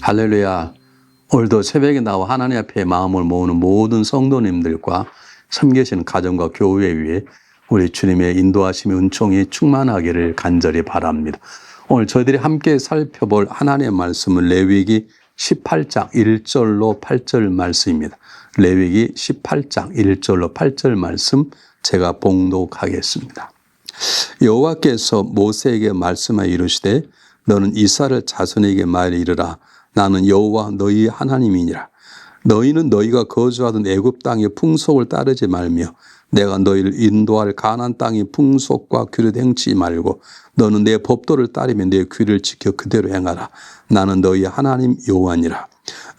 할렐루야. 오늘도 새벽에 나와 하나님 앞에 마음을 모으는 모든 성도님들과 섬기시는 가정과 교회 위에 우리 주님의 인도하심의 은총이 충만하기를 간절히 바랍니다. 오늘 저희들이 함께 살펴볼 하나님의 말씀은 레위기 18장 1절로 8절 말씀입니다. 레위기 18장 1절로 8절 말씀 제가 봉독하겠습니다. 여호와께서 모세에게 말씀하여 이르시되 너는 이스라엘 자손에게 말하여 이르라. 나는 여호와 너희 하나님이니라. 너희는 너희가 거주하던 애굽 땅의 풍속을 따르지 말며 내가 너희를 인도할 가나안 땅의 풍속과 규례 행치 말고 너는 내 법도를 따르며 내 규례를 지켜 그대로 행하라. 나는 너희 하나님 여호와니라.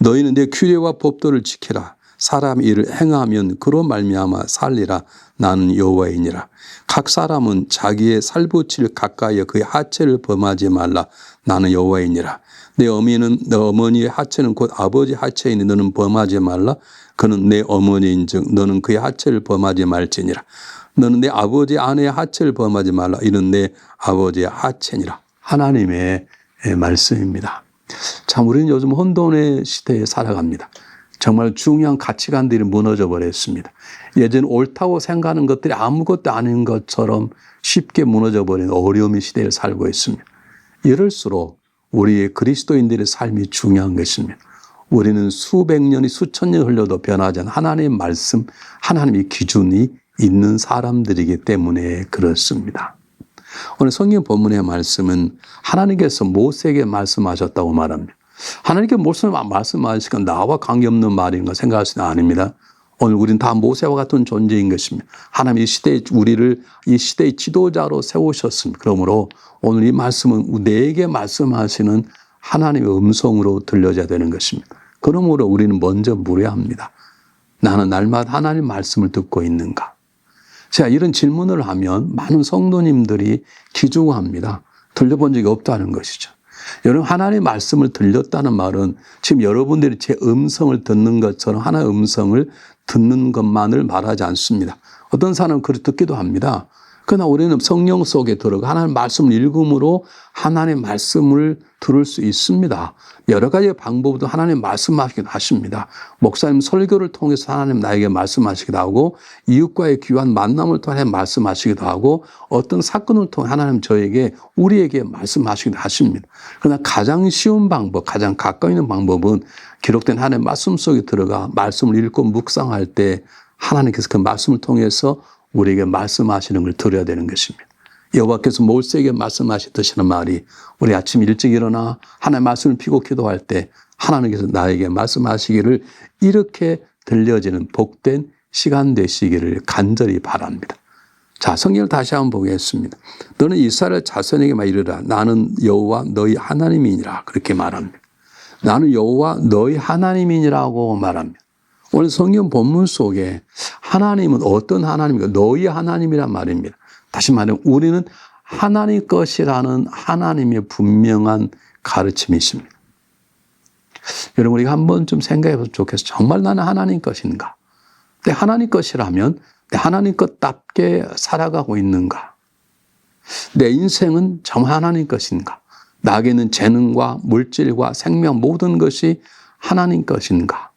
너희는 내 규례와 법도를 지키라. 사람이 이를 행하면 그로 말미암아 살리라. 나는 여호와이니라. 각 사람은 자기의 살붙이를 가까이에 그의 하체를 범하지 말라. 나는 여호와이니라. 내 어머니의 하체는 곧 아버지 하체이니 너는 범하지 말라. 그는 내 어머니인즉 너는 그의 하체를 범하지 말지니라. 너는 내 아버지 아내의 하체를 범하지 말라. 이는 내 아버지의 하체니라. 하나님의 말씀입니다. 참 우리는 요즘 혼돈의 시대에 살아갑니다. 정말 중요한 가치관들이 무너져 버렸습니다. 예전 옳다고 생각하는 것들이 아무것도 아닌 것처럼 쉽게 무너져 버린 어려움의 시대를 살고 있습니다. 이럴수록 우리의 그리스도인들의 삶이 중요한 것입니다. 우리는 수백 년이 수천 년 흘러도 변하지 않은 하나님의 말씀, 하나님의 기준이 있는 사람들이기 때문에 그렇습니다. 오늘 성경 본문의 말씀은 하나님께서 모세에게 말씀하셨다고 말합니다. 하나님께 말씀하시니까 나와 관계없는 말인가 생각할 수는 아닙니다. 오늘 우리는 다 모세와 같은 존재인 것입니다. 하나님이 우리를 이 시대의 지도자로 세우셨습니다. 그러므로 오늘 이 말씀은 내게 말씀하시는 하나님의 음성으로 들려져야 되는 것입니다. 그러므로 우리는 먼저 물어야 합니다. 나는 날마다 하나님 말씀을 듣고 있는가? 제가 이런 질문을 하면 많은 성도님들이 기죽어합니다. 들려본 적이 없다는 것이죠. 여러분, 하나님의 말씀을 들렸다는 말은 지금 여러분들이 제 음성을 듣는 것처럼 하나님의 음성을 듣는 것만을 말하지 않습니다. 어떤 사람은 그렇게 듣기도 합니다. 그러나 우리는 성령 속에 들어가 하나님의 말씀을 읽음으로 하나님의 말씀을 들을 수 있습니다. 여러 가지 방법으로 하나님 말씀하시기도 하십니다. 목사님 설교를 통해서 하나님 나에게 말씀하시기도 하고 이웃과의 귀한 만남을 통해 말씀하시기도 하고 어떤 사건을 통해 하나님 우리에게 말씀하시기도 하십니다. 그러나 가장 쉬운 방법, 가장 가까이 있는 방법은 기록된 하나님의 말씀 속에 들어가 말씀을 읽고 묵상할 때 하나님께서 그 말씀을 통해서 우리에게 말씀하시는 걸 들어야 되는 것입니다. 여호와께서 모세에게 말씀하셨듯이는 말이 우리 아침 일찍 일어나 하나님의 말씀을 피고 기도할 때 하나님께서 나에게 말씀하시기를 이렇게 들려지는 복된 시간 되시기를 간절히 바랍니다. 자, 성경을 다시 한번 보겠습니다. 너는 이스라엘 자손에게만 이르라. 나는 여호와 너희 하나님이니라. 그렇게 말합니다. 나는 여호와 너희 하나님이니라고 말합니다. 오늘 성경 본문 속에 하나님은 어떤 하나님인가? 너희 하나님이란 말입니다. 다시 말하면 우리는 하나님 것이라는 하나님의 분명한 가르침이 있습니다. 여러분, 우리가 한번 좀 생각해 보면 좋겠어요. 정말 나는 하나님 것인가? 내 하나님 것이라면 내 하나님 것답게 살아가고 있는가? 내 인생은 정말 하나님 것인가? 나에게는 재능과 물질과 생명 모든 것이 하나님 것인가?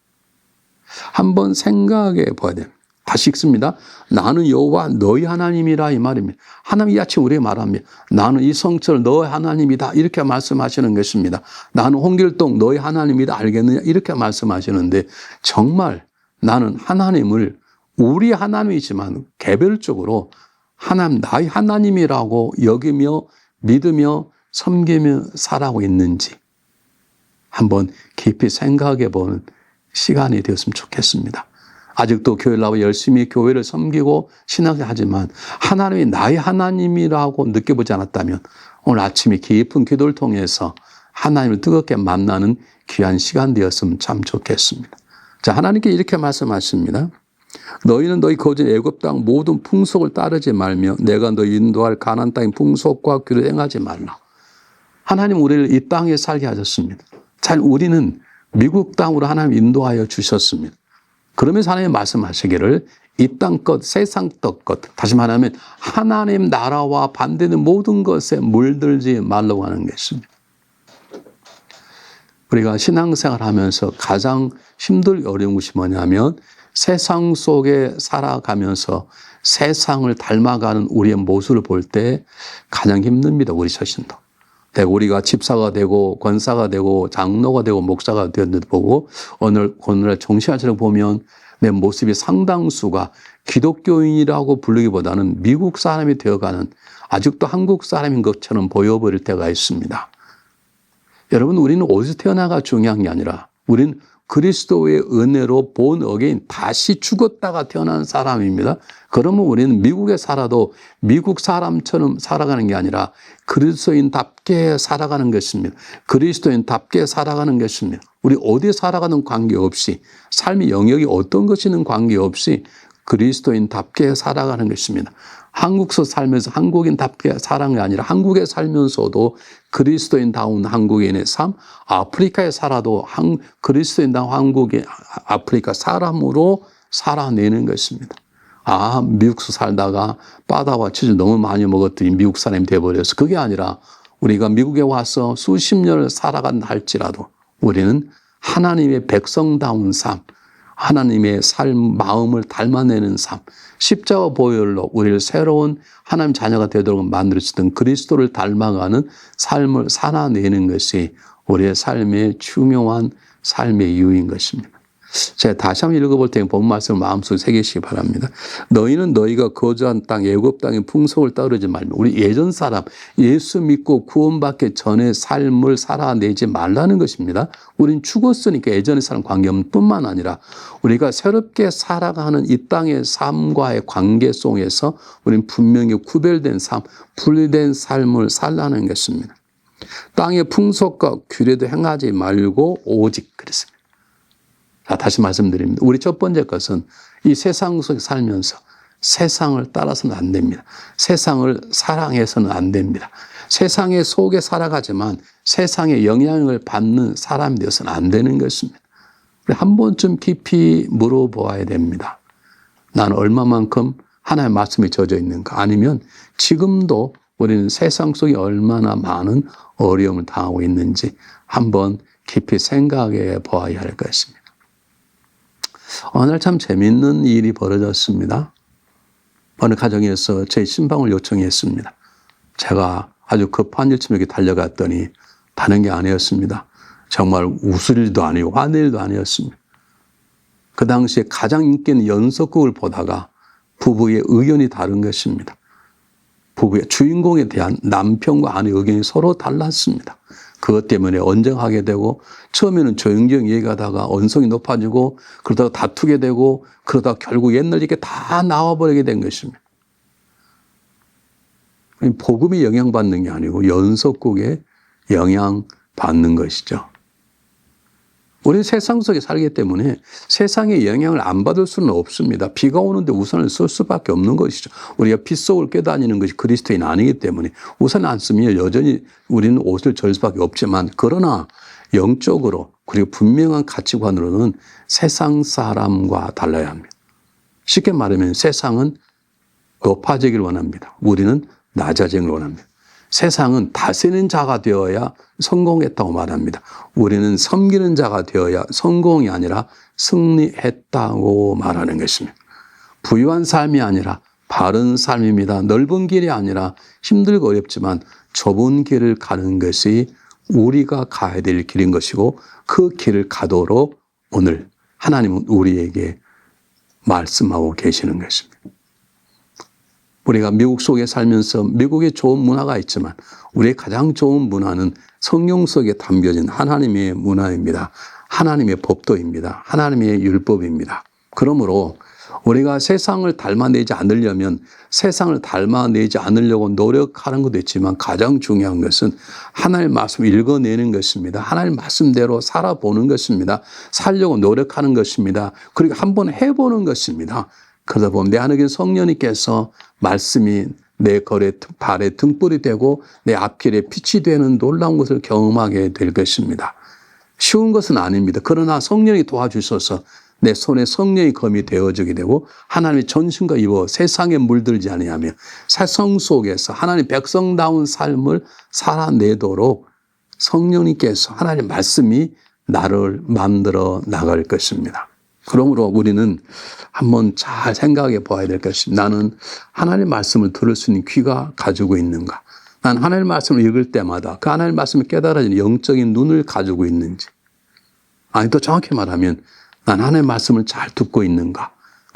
한번 생각해 봐야 됩니다. 다시 읽습니다. 나는 여호와 너희 하나님이라 이 말입니다. 하나님이 아침 우리에게 말합니다. 나는 이 성철 너희 하나님이다 이렇게 말씀하시는 것입니다. 나는 홍길동 너희 하나님이다 알겠느냐 이렇게 말씀하시는데 정말 나는 하나님을 우리 하나님이지만 개별적으로 하나님 나의 하나님이라고 여기며 믿으며 섬기며 살아가고 있는지 한번 깊이 생각해 보는 시간이 되었으면 좋겠습니다. 아직도 교회를 나와 열심히 교회를 섬기고 신앙을 하지만 하나님이 나의 하나님이라고 느껴보지 않았다면 오늘 아침에 깊은 기도를 통해서 하나님을 뜨겁게 만나는 귀한 시간 되었으면 참 좋겠습니다. 자, 하나님께 이렇게 말씀하십니다. 너희는 너희 거주 애굽 땅 모든 풍속을 따르지 말며 내가 너희 인도할 가나안 땅의 풍속과 규례를 행하지 말라. 하나님 우리를 이 땅에 살게 하셨습니다. 잘 우리는 미국 땅으로 하나님 인도하여 주셨습니다. 그러면서 하나님 말씀하시기를 이 땅 것, 세상 것, 다시 말하면 하나님 나라와 반대되는 모든 것에 물들지 말라고 하는 것입니다. 우리가 신앙생활 하면서 가장 힘들고 어려운 것이 뭐냐면 세상 속에 살아가면서 세상을 닮아가는 우리의 모습을 볼 때 가장 힘듭니다. 우리 자신도. 우리가 집사가 되고 권사가 되고 장로가 되고 목사가 되었는데 보고 오늘날 정신화처럼 보면 내 모습이 상당수가 기독교인이라고 부르기보다는 미국 사람이 되어가는 아직도 한국 사람인 것처럼 보여버릴 때가 있습니다. 여러분, 우리는 어디서 태어나가 중요한 게 아니라 우리는 그리스도의 은혜로 본 어게인 다시 죽었다가 태어난 사람입니다. 그러면 우리는 미국에 살아도 미국 사람처럼 살아가는 게 아니라 그리스도인답게 살아가는 것입니다. 그리스도인답게 살아가는 것입니다. 우리 어디에 살아가는 관계없이 삶의 영역이 어떤 것이든 관계없이 그리스도인답게 살아가는 것입니다. 한국서 살면서 한국인답게 살아가는 게 아니라 한국에 살면서도 그리스도인다운 한국인의 삶, 아프리카에 살아도 그리스도인다운 한국인, 아프리카 사람으로 살아내는 것입니다. 미국에서 살다가 바다와 치즈 너무 많이 먹었더니 미국 사람이 되어버려서 그게 아니라 우리가 미국에 와서 수십 년을 살아간다 할지라도 우리는 하나님의 백성다운 삶, 하나님의 삶, 마음을 닮아내는 삶, 십자가 보혈로 우리를 새로운 하나님 자녀가 되도록 만들어주던 그리스도를 닮아가는 삶을 살아내는 것이 우리의 삶의 중요한 삶의 이유인 것입니다. 제가 다시 한번 읽어볼 때 본 말씀을 마음속에 새기시기 바랍니다. 너희는 너희가 거주한 땅 애굽 땅의 풍속을 따르지 말며 우리 예전 사람 예수 믿고 구원받기 전의 삶을 살아내지 말라는 것입니다. 우린 죽었으니까 예전의 사람 관계없는 뿐만 아니라 우리가 새롭게 살아가는 이 땅의 삶과의 관계 속에서 우린 분명히 구별된 삶, 분리된 삶을 살라는 것입니다. 땅의 풍속과 규례도 행하지 말고 오직 그랬습니다. 자, 다시 말씀드립니다. 우리 첫 번째 것은 이 세상 속에 살면서 세상을 따라서는 안 됩니다. 세상을 사랑해서는 안 됩니다. 세상의 속에 살아가지만 세상의 영향을 받는 사람이 되어서는 안 되는 것입니다. 한 번쯤 깊이 물어보아야 됩니다. 나는 얼마만큼 하나님의 말씀에 젖어 있는가? 아니면 지금도 우리는 세상 속에 얼마나 많은 어려움을 당하고 있는지 한번 깊이 생각해 보아야 할 것입니다. 오늘 참 재미있는 일이 벌어졌습니다. 어느 가정에서 제 신방을 요청했습니다. 제가 아주 급한 일쯤 이렇게 달려갔더니 다른 게 아니었습니다. 정말 웃을 일도 아니고 화낼 일도 아니었습니다. 그 당시에 가장 인기 있는 연속극을 보다가 부부의 의견이 다른 것입니다. 부부의 주인공에 대한 남편과 아내의 의견이 서로 달랐습니다. 그것 때문에 언쟁하게 되고 처음에는 조용조용 얘기하다가 언성이 높아지고 그러다가 다투게 되고 그러다가 결국 옛날 얘기 다 나와버리게 된 것입니다. 복음이 영향받는 게 아니고 연속국에 영향받는 것이죠. 우리는 세상 속에 살기 때문에 세상의 영향을 안 받을 수는 없습니다. 비가 오는데 우산을 쓸 수밖에 없는 것이죠. 우리가 빗 속을 껴다니는 것이 그리스도인 아니기 때문에 우산을 안 쓰면 여전히 우리는 옷을 젖을 수밖에 없지만 그러나 영적으로 그리고 분명한 가치관으로는 세상 사람과 달라야 합니다. 쉽게 말하면 세상은 높아지기를 원합니다. 우리는 낮아지기를 원합니다. 세상은 다스리는 자가 되어야 성공했다고 말합니다. 우리는 섬기는 자가 되어야 성공이 아니라 승리했다고 말하는 것입니다. 부유한 삶이 아니라 바른 삶입니다. 넓은 길이 아니라 힘들고 어렵지만 좁은 길을 가는 것이 우리가 가야 될 길인 것이고 그 길을 가도록 오늘 하나님은 우리에게 말씀하고 계시는 것입니다. 우리가 미국 속에 살면서 미국에 좋은 문화가 있지만 우리의 가장 좋은 문화는 성경 속에 담겨진 하나님의 문화입니다. 하나님의 법도입니다. 하나님의 율법입니다. 그러므로 우리가 세상을 닮아내지 않으려면 세상을 닮아내지 않으려고 노력하는 것도 있지만 가장 중요한 것은 하나님의 말씀을 읽어내는 것입니다. 하나님의 말씀대로 살아보는 것입니다. 살려고 노력하는 것입니다. 그리고 한번 해보는 것입니다. 그러다 보면 내 안에 성령님께서 말씀이 내 발에 등불이 되고 내 앞길에 빛이 되는 놀라운 것을 경험하게 될 것입니다. 쉬운 것은 아닙니다. 그러나 성령이 도와주셔서 내 손에 성령의 검이 되어지게 되고 하나님의 전신과 입어 세상에 물들지 아니하며 성 속에서 하나님 백성다운 삶을 살아내도록 성령님께서 하나님의 말씀이 나를 만들어 나갈 것입니다. 그러므로 우리는 한번 잘 생각해 봐야 될 것입니다. 나는 하나님의 말씀을 들을 수 있는 귀가 가지고 있는가? 난 하나님의 말씀을 읽을 때마다 그 하나님의 말씀을 깨달아지는 영적인 눈을 가지고 있는지, 아니 또 정확히 말하면 난 하나님의 말씀을 잘 듣고 있는가?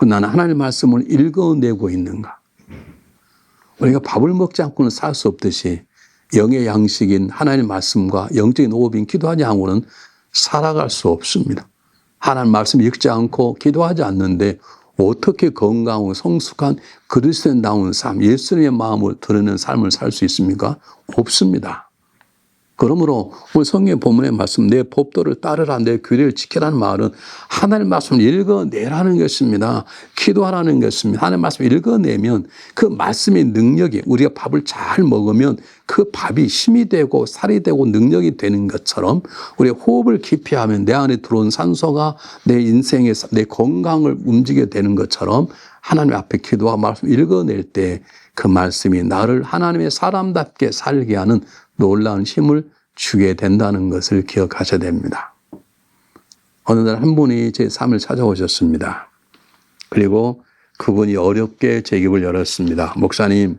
나는 하나님의 말씀을 읽어내고 있는가? 우리가 밥을 먹지 않고는 살 수 없듯이 영의 양식인 하나님의 말씀과 영적인 호흡인 기도하지 않고는 살아갈 수 없습니다. 하나님 말씀 읽지 않고 기도하지 않는데 어떻게 건강하고 성숙한 그리스도인다운 삶, 예수님의 마음을 드러내는 삶을 살 수 있습니까? 없습니다. 그러므로 오늘 성경 본문의 말씀, 내 법도를 따르라, 내 규례를 지키라는 말은 하나님의 말씀을 읽어내라는 것입니다. 기도하라는 것입니다. 하나님의 말씀을 읽어내면 그 말씀의 능력이, 우리가 밥을 잘 먹으면 그 밥이 힘이 되고 살이 되고 능력이 되는 것처럼 우리가 호흡을 깊이 하면 내 안에 들어온 산소가 내 인생에, 내 건강을 움직이게 되는 것처럼 하나님 앞에 기도와 말씀을 읽어낼 때 그 말씀이 나를 하나님의 사람답게 살게 하는 놀라운 힘을 주게 된다는 것을 기억하셔야 됩니다. 어느 날 한 분이 제 삶을 찾아오셨습니다. 그리고 그분이 어렵게 제 입을 열었습니다. 목사님,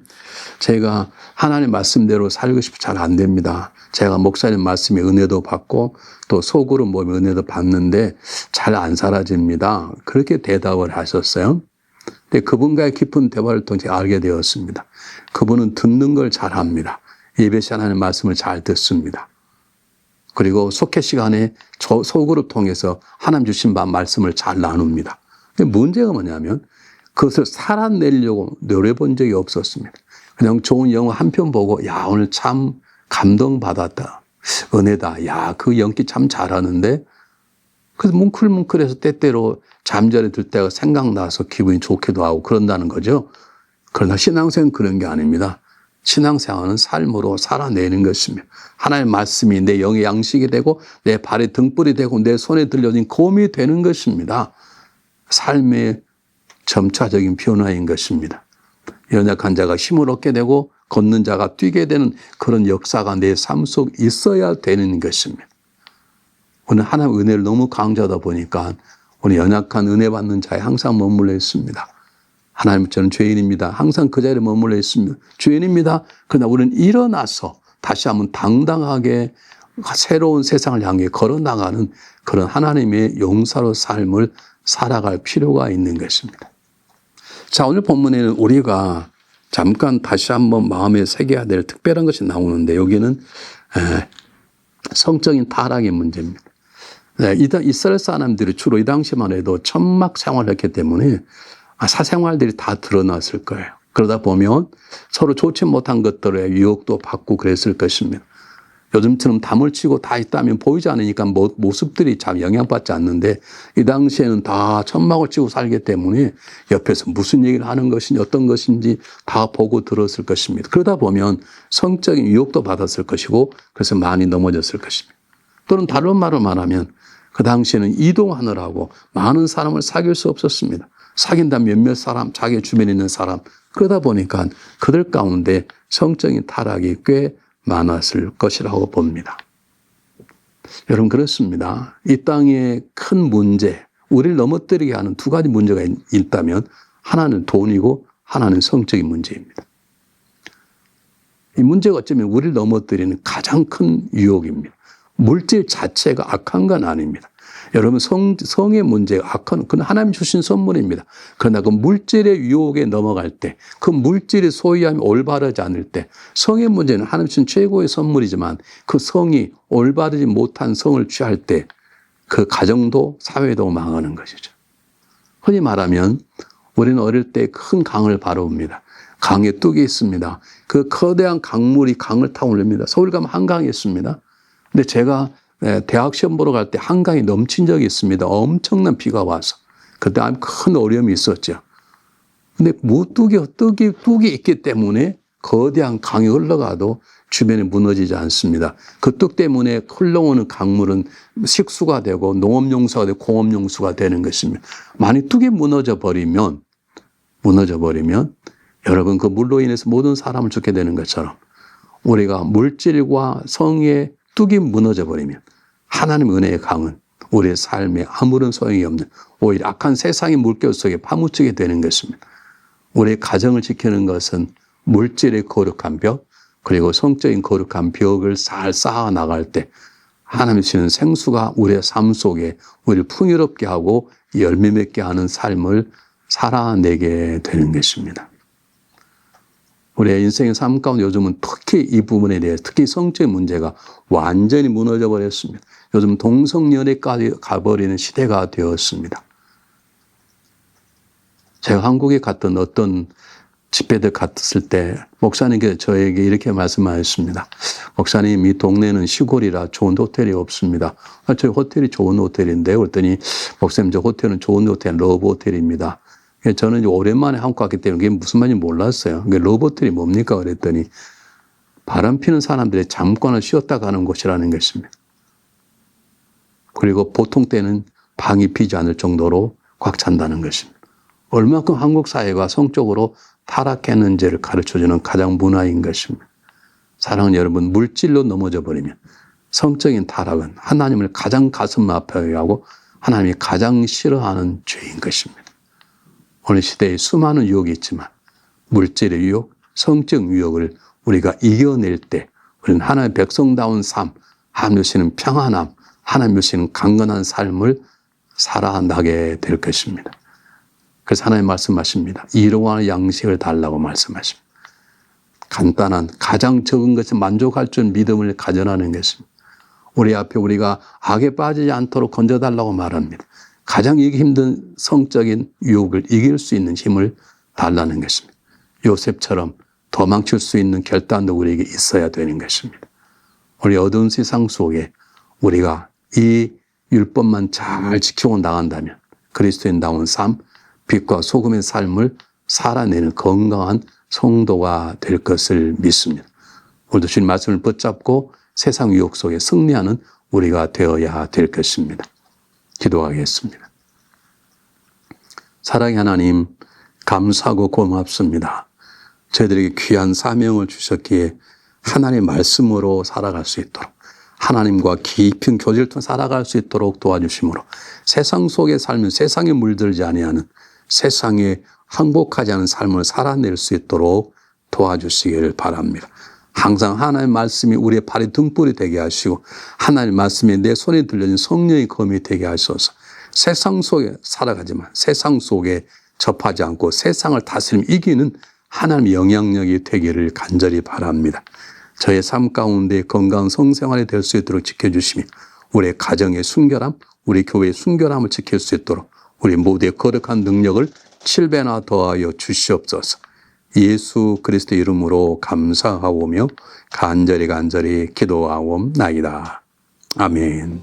제가 하나님 말씀대로 살고 싶어 잘 안 됩니다. 제가 목사님 말씀에 은혜도 받고 또 속으로 몸에 은혜도 받는데 잘 안 사라집니다. 그렇게 대답을 하셨어요. 근데 그분과의 깊은 대화를 통해 알게 되었습니다. 그분은 듣는 걸 잘합니다. 예배 시간에 하나님 말씀을 잘 듣습니다. 그리고 속회 시간에 소그룹 통해서 하나님 주신 말씀을 잘 나눕니다. 근데 문제가 뭐냐면 그것을 살아내려고 노려본 적이 없었습니다. 그냥 좋은 영화 한 편 보고 야 오늘 참 감동받았다. 은혜다. 야 그 연기 참 잘하는데 그래서 뭉클뭉클해서 때때로 잠자리 들 때가 생각나서 기분이 좋기도 하고 그런다는 거죠. 그러나 신앙생활은 그런 게 아닙니다. 신앙생활은 삶으로 살아내는 것입니다. 하나님의 말씀이 내 영의 양식이 되고 내 발의 등불이 되고 내 손에 들려진 검이 되는 것입니다. 삶의 점차적인 변화인 것입니다. 연약한 자가 힘을 얻게 되고 걷는 자가 뛰게 되는 그런 역사가 내 삶 속에 있어야 되는 것입니다. 오늘 하나님의 은혜를 너무 강조하다 보니까 우리 연약한 은혜 받는 자에 항상 머물러 있습니다. 하나님, 저는 죄인입니다. 항상 그 자리에 머물러 있습니다. 죄인입니다. 그러나 우리는 일어나서 다시 한번 당당하게 새로운 세상을 향해 걸어나가는 그런 하나님의 용사로 삶을 살아갈 필요가 있는 것입니다. 자, 오늘 본문에는 우리가 잠깐 다시 한번 마음에 새겨야 될 특별한 것이 나오는데 여기는 성적인 타락의 문제입니다. 이스라엘 사람들이 주로 이 당시만 해도 천막 생활을 했기 때문에 사생활들이 다 드러났을 거예요. 그러다 보면 서로 좋지 못한 것들의 유혹도 받고 그랬을 것입니다. 요즘처럼 담을 치고 다 있다면 보이지 않으니까 모습들이 참 영향받지 않는데 이 당시에는 다 천막을 치고 살기 때문에 옆에서 무슨 얘기를 하는 것인지 어떤 것인지 다 보고 들었을 것입니다. 그러다 보면 성적인 유혹도 받았을 것이고 그래서 많이 넘어졌을 것입니다. 또는 다른 말로 말하면 그 당시에는 이동하느라고 많은 사람을 사귈 수 없었습니다. 사귄다 몇몇 사람, 자기 주변에 있는 사람. 그러다 보니까 그들 가운데 성적인 타락이 꽤 많았을 것이라고 봅니다. 여러분 그렇습니다. 이 땅에 큰 문제, 우리를 넘어뜨리게 하는 두 가지 문제가 있다면 하나는 돈이고 하나는 성적인 문제입니다. 이 문제가 어쩌면 우리를 넘어뜨리는 가장 큰 유혹입니다. 물질 자체가 악한 건 아닙니다. 여러분 성의 문제가 악한 그건 하나님 주신 선물입니다. 그러나 그 물질의 유혹에 넘어갈 때 그 물질의 소유함이 올바르지 않을 때 성의 문제는 하나님 주신 최고의 선물이지만 그 성이 올바르지 못한 성을 취할 때 그 가정도 사회도 망하는 것이죠. 흔히 말하면 우리는 어릴 때 큰 강을 바라봅니다. 강에 뚝이 있습니다. 그 거대한 강물이 강을 타고 올립니다. 서울 가면 한강이 있습니다. 근데 제가 대학 시험 보러 갈 때 한강이 넘친 적이 있습니다. 엄청난 비가 와서. 그때 아주 큰 어려움이 있었죠. 근데 뚝이 있기 때문에 거대한 강이 흘러가도 주변에 무너지지 않습니다. 그 뚝 때문에 흘러오는 강물은 식수가 되고 농업용수가 되고 공업용수가 되는 것입니다. 만약 뚝이 무너져 버리면 여러분 그 물로 인해서 모든 사람을 죽게 되는 것처럼 우리가 물질과 성의 뚝이 무너져 버리면 하나님의 은혜의 강은 우리의 삶에 아무런 소용이 없는 오히려 악한 세상의 물결 속에 파묻히게 되는 것입니다. 우리의 가정을 지키는 것은 물질의 거룩한 벽 그리고 성적인 거룩한 벽을 잘 쌓아 나갈 때 하나님이 주시는 생수가 우리의 삶 속에 우리를 풍요롭게 하고 열매 맺게 하는 삶을 살아내게 되는 것입니다. 우리의 인생의 삶 가운데 요즘은 특히 이 부분에 대해 특히 성적인 문제가 완전히 무너져 버렸습니다. 요즘 동성연애까지 가버리는 시대가 되었습니다. 제가 한국에 갔던 어떤 집회들 갔을 때 목사님께서 저에게 이렇게 말씀하셨습니다. 목사님, 이 동네는 시골이라 좋은 호텔이 없습니다. 저희 호텔이 좋은 호텔인데요. 그랬더니 목사님, 저 호텔은 좋은 호텔, 러브 호텔입니다. 저는 오랜만에 한국 갔기 때문에 그게 무슨 말인지 몰랐어요. 러브 호텔이 뭡니까? 그랬더니 바람 피는 사람들이 잠깐을 쉬었다 가는 곳이라는 것입니다. 그리고 보통 때는 방이 비지 않을 정도로 꽉 찬다는 것입니다. 얼마큼 한국 사회가 성적으로 타락했는지를 가르쳐주는 가장 문화인 것입니다. 사랑하는 여러분, 물질로 넘어져 버리면 성적인 타락은 하나님을 가장 가슴 아파하게 하고 하나님이 가장 싫어하는 죄인 것입니다. 오늘 시대에 수많은 유혹이 있지만 물질의 유혹, 성적 유혹을 우리가 이겨낼 때 우리는 하나님의 백성다운 삶, 하나님 주시는 평안함, 하나님 주시는 강건한 삶을 살아나게 될 것입니다. 그래서 하나님 말씀하십니다. 일용할 양식을 달라고 말씀하십니다. 간단한 가장 적은 것에 만족할 줄 믿음을 가져라는 것입니다. 우리 앞에 우리가 악에 빠지지 않도록 건져달라고 말합니다. 가장 이기기 힘든 성적인 유혹을 이길 수 있는 힘을 달라는 것입니다. 요셉처럼 도망칠 수 있는 결단도 우리에게 있어야 되는 것입니다. 우리 어두운 세상 속에 우리가 이 율법만 잘 지키고 나간다면 그리스도인다운 삶, 빛과 소금의 삶을 살아내는 건강한 성도가 될 것을 믿습니다. 오늘도 주님 말씀을 붙잡고 세상 유혹 속에 승리하는 우리가 되어야 될 것입니다. 기도하겠습니다. 사랑의 하나님, 감사하고 고맙습니다. 저희들에게 귀한 사명을 주셨기에 하나님의 말씀으로 살아갈 수 있도록 하나님과 깊은 교제를 통해 살아갈 수 있도록 도와주심으로 세상 속에 살면 세상에 물들지 아니하는 세상에 항복하지 않은 삶을 살아낼 수 있도록 도와주시기를 바랍니다. 항상 하나님의 말씀이 우리의 발의 등불이 되게 하시고 하나님의 말씀이 내 손에 들려진 성령의 검이 되게 하셔서 세상 속에 살아가지만 세상 속에 접하지 않고 세상을 다스리며 이기는 하나님의 영향력이 되기를 간절히 바랍니다. 저의 삶 가운데 건강한 성생활이 될 수 있도록 지켜주시며 우리의 가정의 순결함, 우리 교회의 순결함을 지킬 수 있도록 우리 모두의 거룩한 능력을 7배나 더하여 주시옵소서. 예수 그리스도의 이름으로 감사하오며 간절히 기도하옵나이다. 아멘.